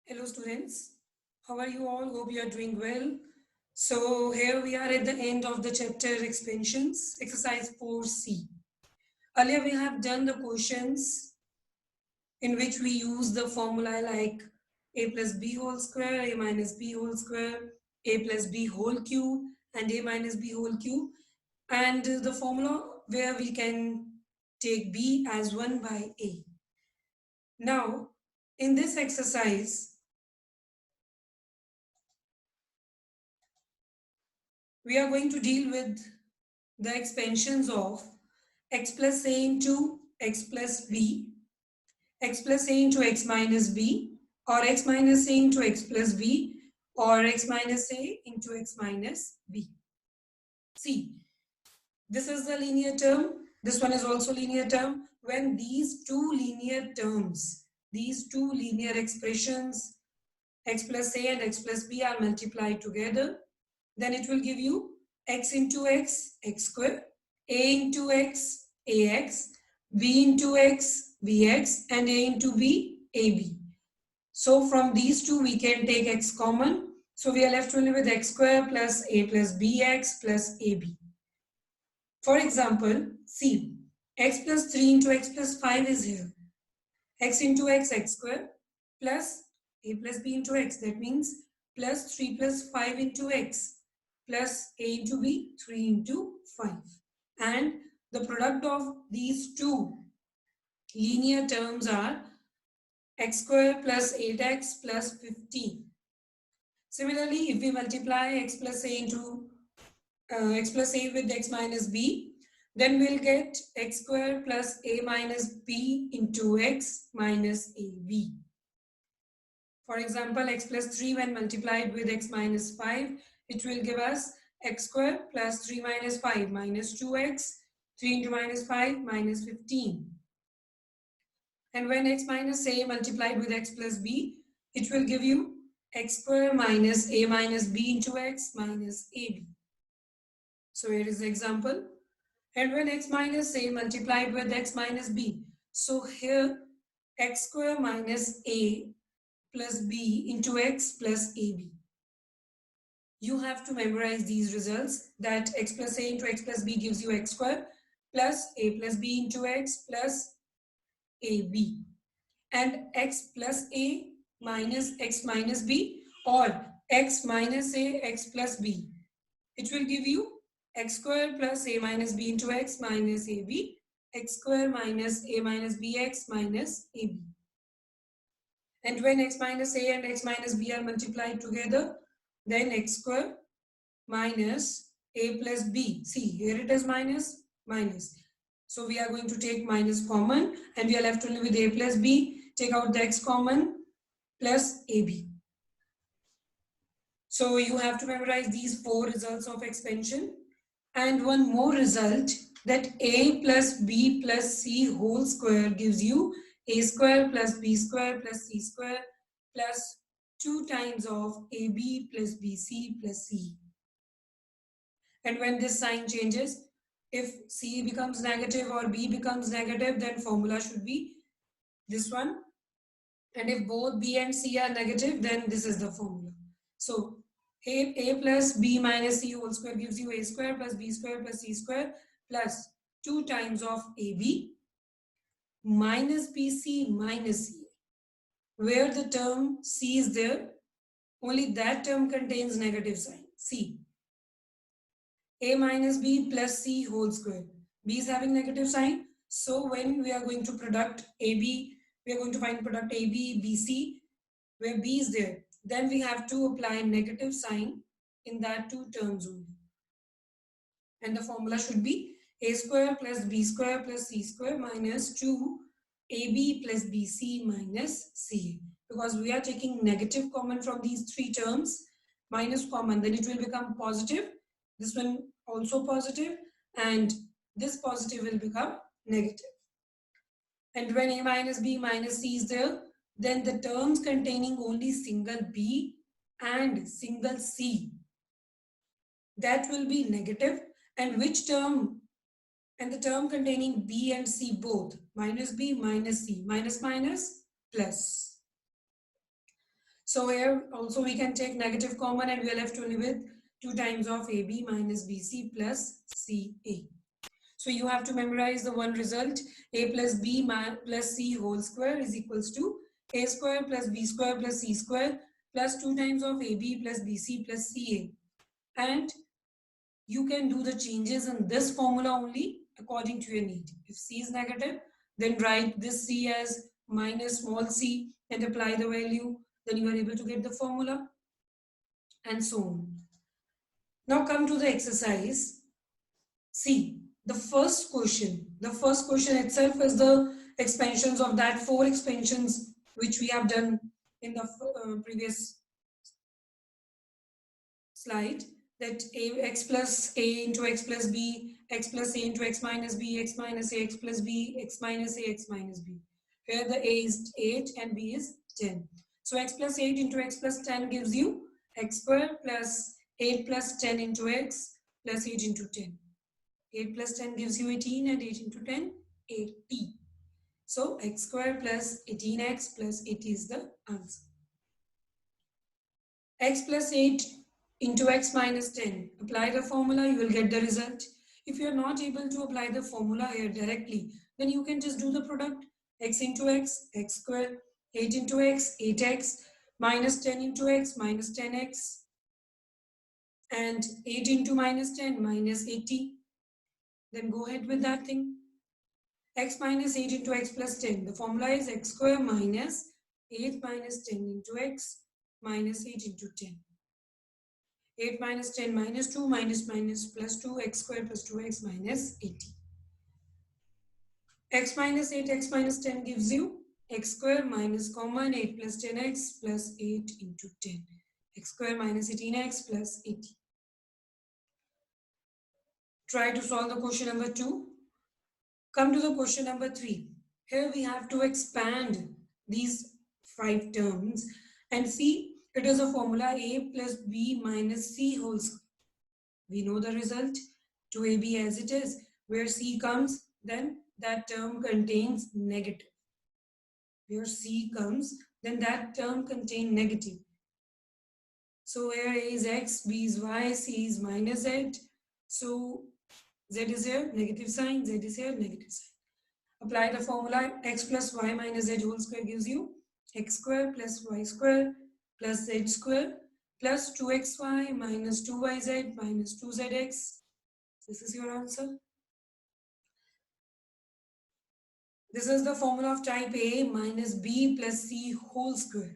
Hello students, how are you all? Hope you are doing well. So here we are at the end of the chapter expansions, exercise 4C. Earlier we have done the questions in which we use the formula like a plus b whole square, a minus b whole square, a plus b whole cube and a minus b whole cube, and the formula where we can take b as 1 by a. Now in this exercise, we are going to deal with the expansions of x plus a into x plus b, x plus a into x minus b, or x minus a into x plus b, or x minus a into x minus b. See, this is the linear term. This one is also linear term. When these two linear terms, these two linear expressions, x plus a and x plus b are multiplied together, then it will give you x into x, x square, a into x, ax, b into x, bx, and a into b, ab. So from these two we can take x common. So we are left only with x square plus a plus bx plus ab. For example, see, x plus 3 into x plus 5 is here. X into x, x square, plus a plus b into x. That means plus 3 plus 5 into x, plus a into b, 3 into 5. And the product of these two linear terms are x square plus 8x plus 15. Similarly, if we multiply x plus a into x plus a with x minus b, then we'll get x square plus a minus b into x minus ab. For example, x plus 3 when multiplied with x minus 5, it will give us x square plus 3 minus 5 minus 2x, 3 into minus 5 minus 15. And when x minus a multiplied with x plus b, it will give you x square minus a minus b into x minus ab. So here is the example. And when x minus a multiplied with x minus b, so here x square minus a plus b into x plus ab. You have to memorize these results, that x plus a into x plus b gives you x square plus a plus b into x plus ab, and x plus a minus x minus b, or x minus a x plus b. It will give you x square plus a minus b into x minus ab, x square minus a minus bx minus ab. And when x minus a and x minus b are multiplied together, then x square minus a plus b. See, here it is minus, minus. So we are going to take minus common and we are left only with a plus b. Take out the x common plus ab. So you have to memorize these four results of expansion. And one more result, that a plus b plus c whole square gives you a square plus b square plus c square plus 2 times of ab plus bc plus c. And when this sign changes, if c becomes negative or b becomes negative, then formula should be this one. And if both b and c are negative, then this is the formula. So a plus b minus c whole square gives you a square plus b square plus c square plus 2 times of ab minus bc minus c. Where the term c is there, only that term contains negative sign. See, a minus b plus c whole square. B is having negative sign. So when we are going to product AB, we are going to find product AB, BC, where B is there. Then we have to apply negative sign in that two terms only. And the formula should be a square plus b square plus c square minus 2ab plus bc minus ca. Because we are taking negative common from these three terms, minus common, then it will become positive. This one also positive, and this positive will become negative. And when a minus b minus c is there, then the terms containing only single b and single c, that will be negative. And which term? And the term containing b and c both, minus b minus c, minus minus plus. So here also we can take negative common and we are left only with 2 times of AB minus BC plus CA. So you have to memorize the one result. A plus B plus C whole square is equals to A square plus B square plus C square plus 2 times of AB plus BC plus CA. And you can do the changes in this formula only according to your need. If C is negative, then write this C as minus small c and apply the value. Then you are able to get the formula and so on. Now come to the exercise. See, the first question itself is the expansions of that 4 expansions which we have done in the previous slide, that x plus a into x plus b, x plus a into x minus b, x minus a, x plus b, x minus a, x minus b. Here the a is 8 and b is 10. So x plus 8 into x plus 10 gives you x square plus 8 plus 10 into x plus 8 into 10. 8 plus 10 gives you 18 and 8 into 10, 80. So x square plus 18x plus 80 is the answer. X plus 8 into x minus 10. Apply the formula, you will get the result. If you are not able to apply the formula here directly, then you can just do the product. X into x, x square, 8 into x, 8x, minus 10 into x, minus 10x, and 8 into minus 10, minus 80. Then go ahead with that thing. X minus 8 into x plus 10. The formula is x square minus 8 minus 10 into x minus 8 into 10. 8 minus 10 minus 2 minus plus 2 x square plus 2x minus 80. X minus 8 x minus 10 gives you x square minus common 8 plus 10x plus 8 into 10. X square minus 18x plus 80. Try to solve the question number 2. Come to the question number 3. Here we have to expand these 5 terms and see it is a formula a plus b minus c whole square. We know the result, 2ab as it is. Where c comes, then that term contains negative. Where c comes, then that term contains negative. So here a is x, b is y, c is minus z. So z is here, negative sign, z is here, negative sign. Apply the formula, x plus y minus z whole square gives you x square plus y square plus z square plus 2xy minus 2yz minus 2zx. This is your answer. This is the formula of type A minus B plus C whole square.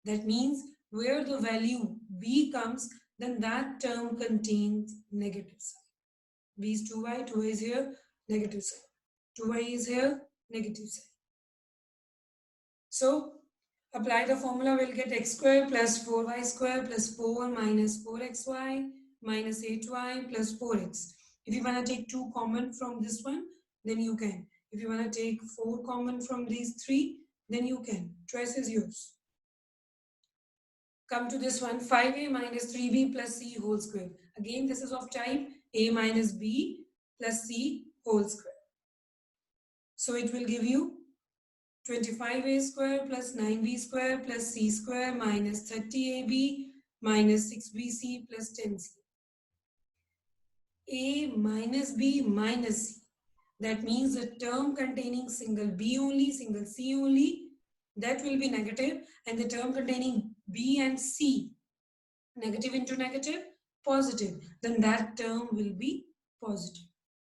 That means where the value B comes, then that term contains negative sign. B is 2y, 2y is here, negative sign. 2y is here, negative sign. So apply the formula, we'll get x square plus 4y square plus 4 minus 4xy minus 8y plus 4x. If you want to take 2 common from this one, then you can. If you want to take 4 common from these 3, then you can. Choice is yours. Come to this one, 5a minus 3b plus c whole square. Again, this is of type a minus b plus c whole square. So it will give you 25a square plus 9b square plus c square minus 30ab minus 6bc plus 10c. A minus b minus c. That means the term containing single b only, single c only, that will be negative, and the term containing b and c, negative into negative, positive, then that term will be positive.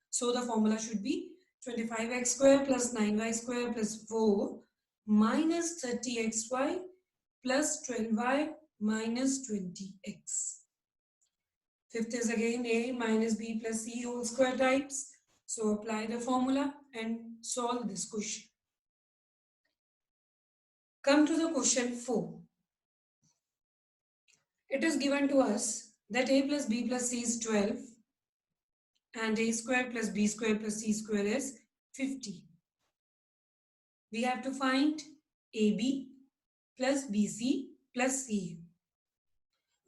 So the formula should be 25x square plus 9y square plus 4 minus 30xy plus 12y minus 20x. Fifth is again a minus b plus c whole square types. So apply the formula and solve this question. Come to the question 4. It is given to us that a plus b plus c is 12 and a square plus b square plus c square is 50. We have to find AB plus BC plus CA.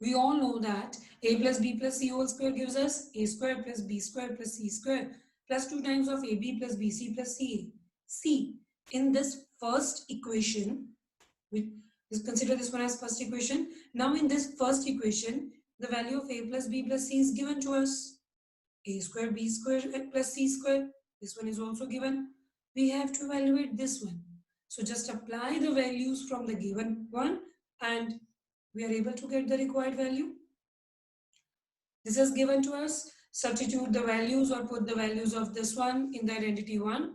We all know that a plus b plus c whole square gives us a square plus b square plus c square plus 2 times of AB plus BC plus CA. See, in this first equation, Just consider this one as first equation. Now in this first equation, the value of a plus b plus c is given to us. A square b square plus c square. This one is also given. We have to evaluate this one. So just apply the values from the given one and we are able to get the required value. This is given to us. Substitute the values or put the values of this one in the identity 1.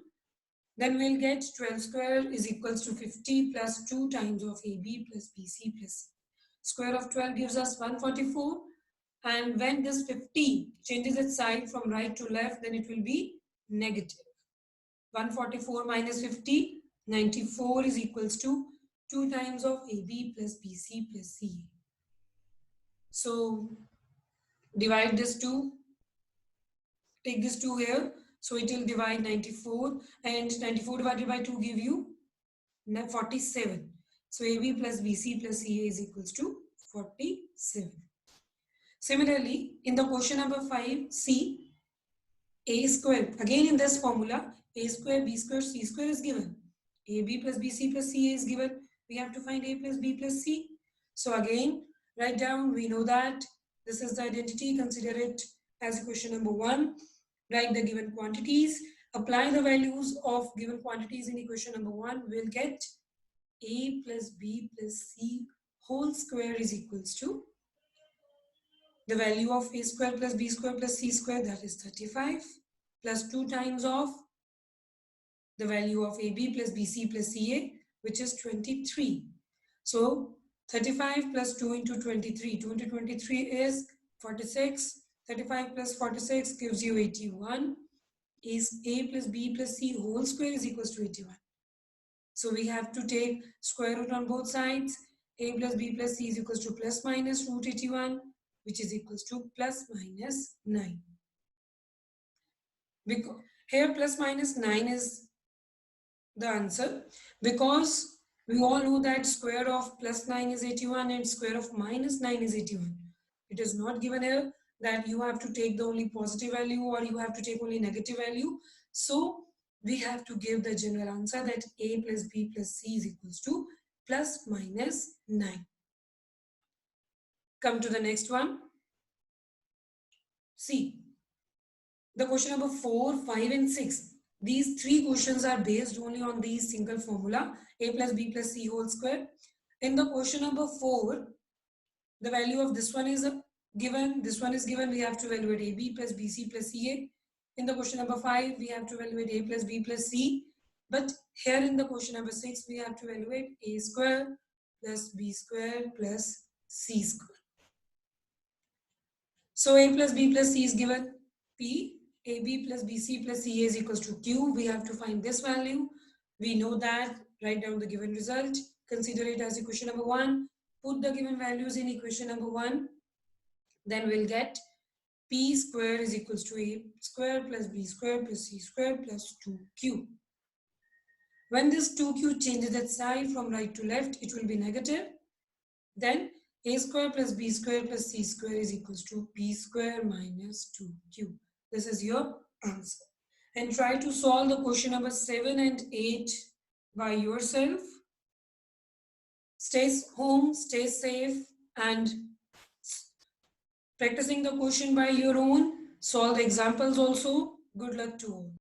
Then we'll get 12 square is equals to 50 plus 2 times of AB plus BC plus C. Square of 12 gives us 144. And when this 50 changes its sign from right to left, then it will be negative. 144 minus 50, 94 is equals to 2 times of AB plus BC plus CA. So divide this 2, take this 2 here, so it will divide 94 and 94 divided by 2 give you 47. So AB plus BC plus CA is equals to 47. Similarly, in the question number 5, C, A square, again in this formula, A square, B square, C square is given. AB plus BC plus CA is given. We have to find A plus B plus C. So again, write down, we know that this is the identity, consider it as equation number 1. Write the given quantities, apply the values of given quantities in equation number 1, we'll get A plus B plus C whole square is equals to the value of A square plus B square plus C square, that is 35, plus 2 times of the value of AB plus BC plus CA, which is 23. So 35 plus 2 into 23. 2 into 23 is 46. 35 plus 46 gives you 81. Is A plus B plus C whole square is equals to 81. So we have to take square root on both sides. A plus B plus C is equals to plus minus root 81, which is equals to plus minus 9. Because here plus minus 9 is the answer, because we all know that square of plus 9 is 81 and square of minus 9 is 81. It is not given here that you have to take the only positive value or you have to take only negative value. So we have to give the general answer that A plus B plus C is equals to plus minus 9. Come to the next one. See, the question number 4, 5 and 6. These 3 questions are based only on these single formula, A plus B plus C whole square. In the question number 4, the value of this one is given, this one is given, we have to evaluate AB plus BC plus CA. In the question number 5, we have to evaluate A plus B plus C. But here in the question number 6, we have to evaluate A square plus B square plus C square. So A plus B plus C is given P. AB plus BC plus CA is equals to Q. We have to find this value. We know that. Write down the given result. Consider it as equation number 1. Put the given values in equation number 1. Then we'll get P square is equals to A square plus B square plus C square plus 2Q. When this 2Q changes its sign from right to left, it will be negative. Then A square plus B square plus C square is equals to P square minus 2Q. This is your answer. And try to solve the question number 7 and 8 by yourself. Stay home, stay safe, and practicing the question by your own. Solve the examples also. Good luck to all.